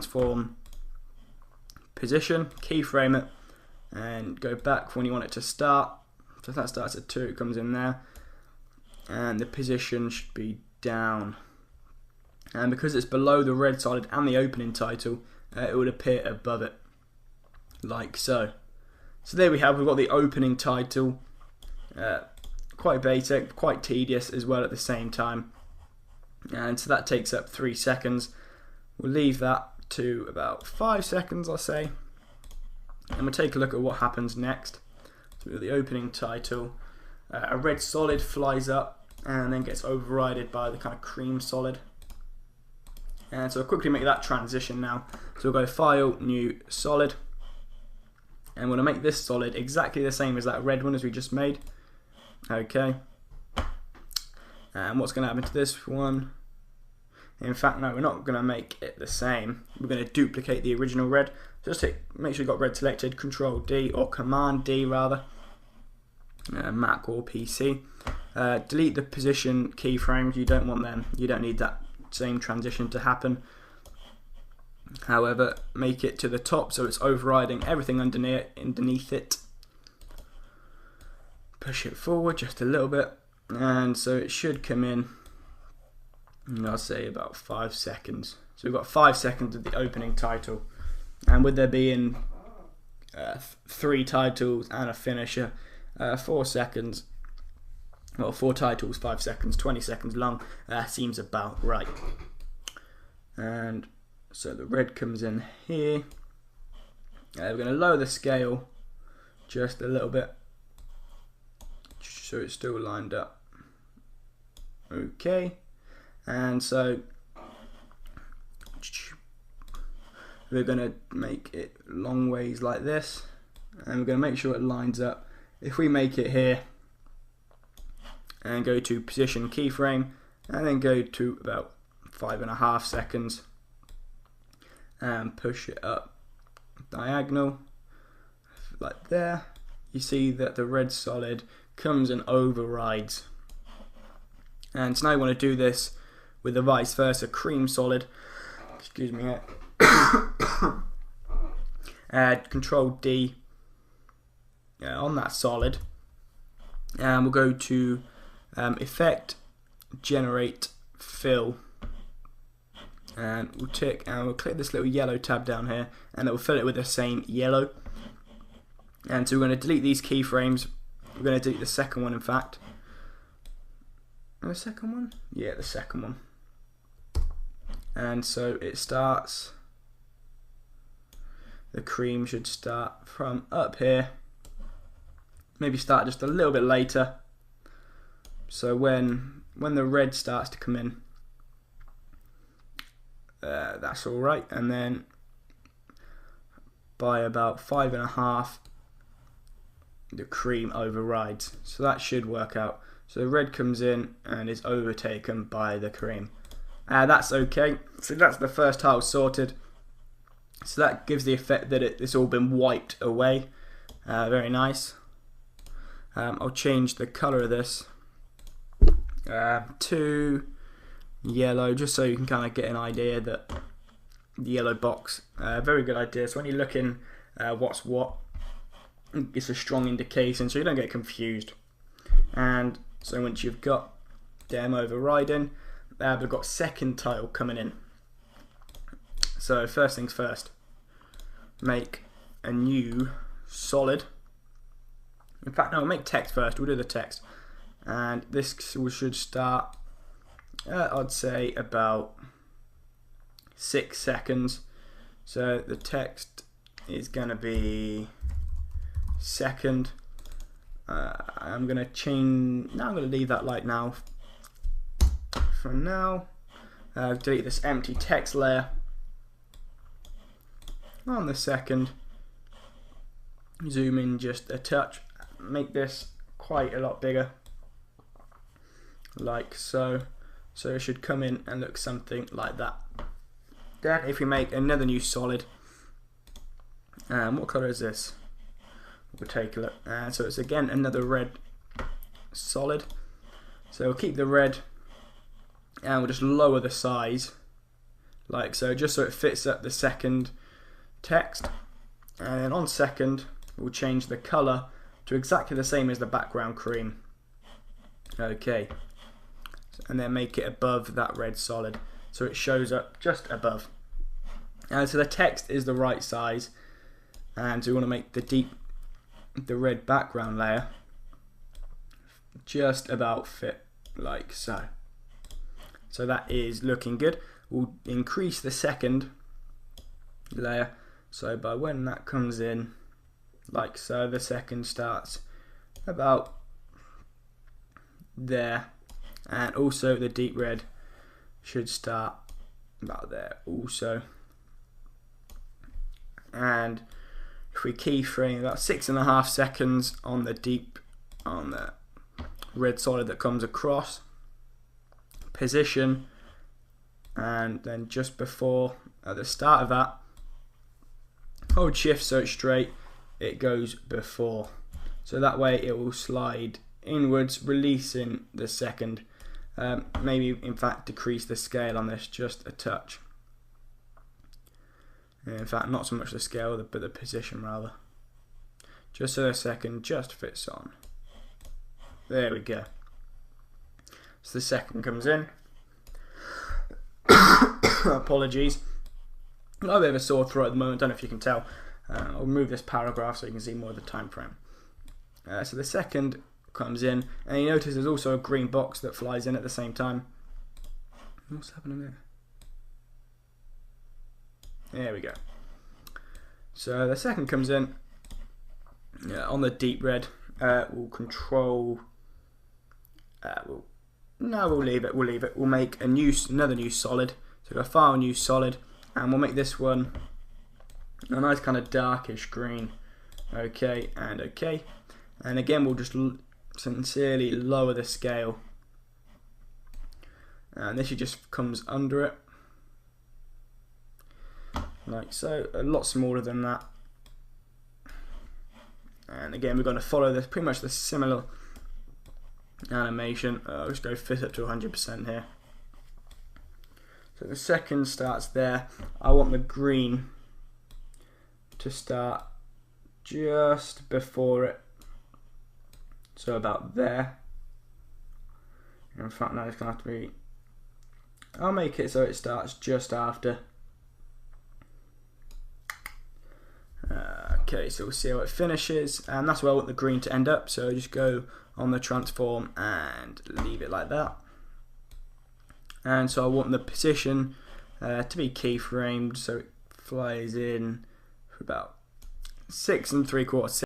transform position, keyframe it, and go back when you want it to start. So if that starts at 2, it comes in there, and the position should be down. And because it's below the red solid and the opening title, it would appear above it, like so. So there we have, we've got the opening title, quite basic, quite tedious as well at the same time. And so that takes up 3 seconds. We'll leave that to about 5 seconds, I'll say. And we'll take a look at what happens next. So we've got the opening title, a red solid flies up and then gets overridden by the kind of cream solid. And so I'll quickly make that transition now. So we'll go File, New, Solid. And we're going to make this solid exactly the same as that red one as we just made. Okay. And what's going to happen to this one? In fact, no, we're not going to make it the same. We're going to duplicate the original red. Just make sure you've got red selected, Control D, or Command D rather, Mac or PC. Delete the position keyframes, you don't want them. You don't need that same transition to happen. However, make it to the top so it's overriding everything underneath it. Push it forward just a little bit, and so it should come in, I'll say about 5 seconds. So we've got 5 seconds of the opening title, and with there being 3 titles and a finisher, 4 seconds, well, 4 titles, 5 seconds, 20 seconds long, seems about right. And so the red comes in here. We're going to lower the scale just a little bit so it's still lined up. Okay, and so we're going to make it long ways like this, and we're going to make sure it lines up. If we make it here and go to position keyframe and then go to about 5.5 seconds and push it up diagonal like there, you see that the red solid comes and overrides. And so now I want to do this with the vice versa cream solid. Excuse me. Add Control D on that solid, and we'll go to Effect, Generate Fill, and we'll click this little yellow tab down here, and it will fill it with the same yellow. And so we're going to delete these keyframes. We're going to delete the second one, in fact. The second one? Yeah, the second one. And so it starts, the cream should start from up here. Maybe start just a little bit later. So when the red starts to come in, that's alright. And then by about 5.5, the cream overrides. So that should work out. So the red comes in and is overtaken by the cream. That's okay. So that's the first tile sorted. So that gives the effect that it's all been wiped away. Very nice. I'll change the colour of this to yellow, just so you can kind of get an idea that the yellow box, very good idea. So when you're looking what's what, it's a strong indication so you don't get confused. And so once you've got them overriding, we've got second tile coming in. So first things first, make a new solid. In fact, no, we'll make text first. We'll do the text, and this should start I'd say about 6 seconds. So the text is going to be second. I'm going to change, now I'm going to leave that like now. For now, delete this empty text layer on the second, zoom in just a touch, make this quite a lot bigger, like so. So it should come in and look something like that. Then if we make another new solid, what colour is this? We'll take a look. So it's again another red solid. So we'll keep the red and we'll just lower the size like so, just so it fits up the second text. And then on second, we'll change the color to exactly the same as the background cream. Okay, and then make it above that red solid, so it shows up just above. And so the text is the right size, and so we want to make the red background layer just about fit like so. So that is looking good. We'll increase the second layer, so by when that comes in like so, the second starts about there, and also the deep red should start about there also. And if we keyframe about 6.5 seconds on the red solid that comes across, position, and then just before at the start of that, hold shift so it's straight, it goes before, so that way it will slide inwards, releasing the second. Maybe in fact decrease the scale on this just a touch. In fact, not so much the scale, but the position rather, just so the second just fits on. There we go. So the second comes in. Apologies, a little bit of a sore throat at the moment, don't know if you can tell. I'll remove this paragraph so you can see more of the time frame. So the second comes in, and you notice there's also a green box that flies in at the same time. What's happening there? There we go. So the second comes in on the deep red. We'll control. We'll leave it. We'll make another new solid. So go file, new solid, and we'll make this one a nice kind of darkish green. Okay, and okay, and again we'll just sincerely lower the scale, and this just comes under it like so, a lot smaller than that. And again we're going to follow this pretty much the similar animation. I'll just go fit up to 100% here. So the second starts there. I want the green to start just before it, so about there. In fact, now it's going to have to be, I'll make it so it starts just after. Okay, so we'll see how it finishes, and that's where I want the green to end up, so just go on the transform and leave it like that. And so I want the position to be keyframed, so it flies in for about 6 3/4 seconds.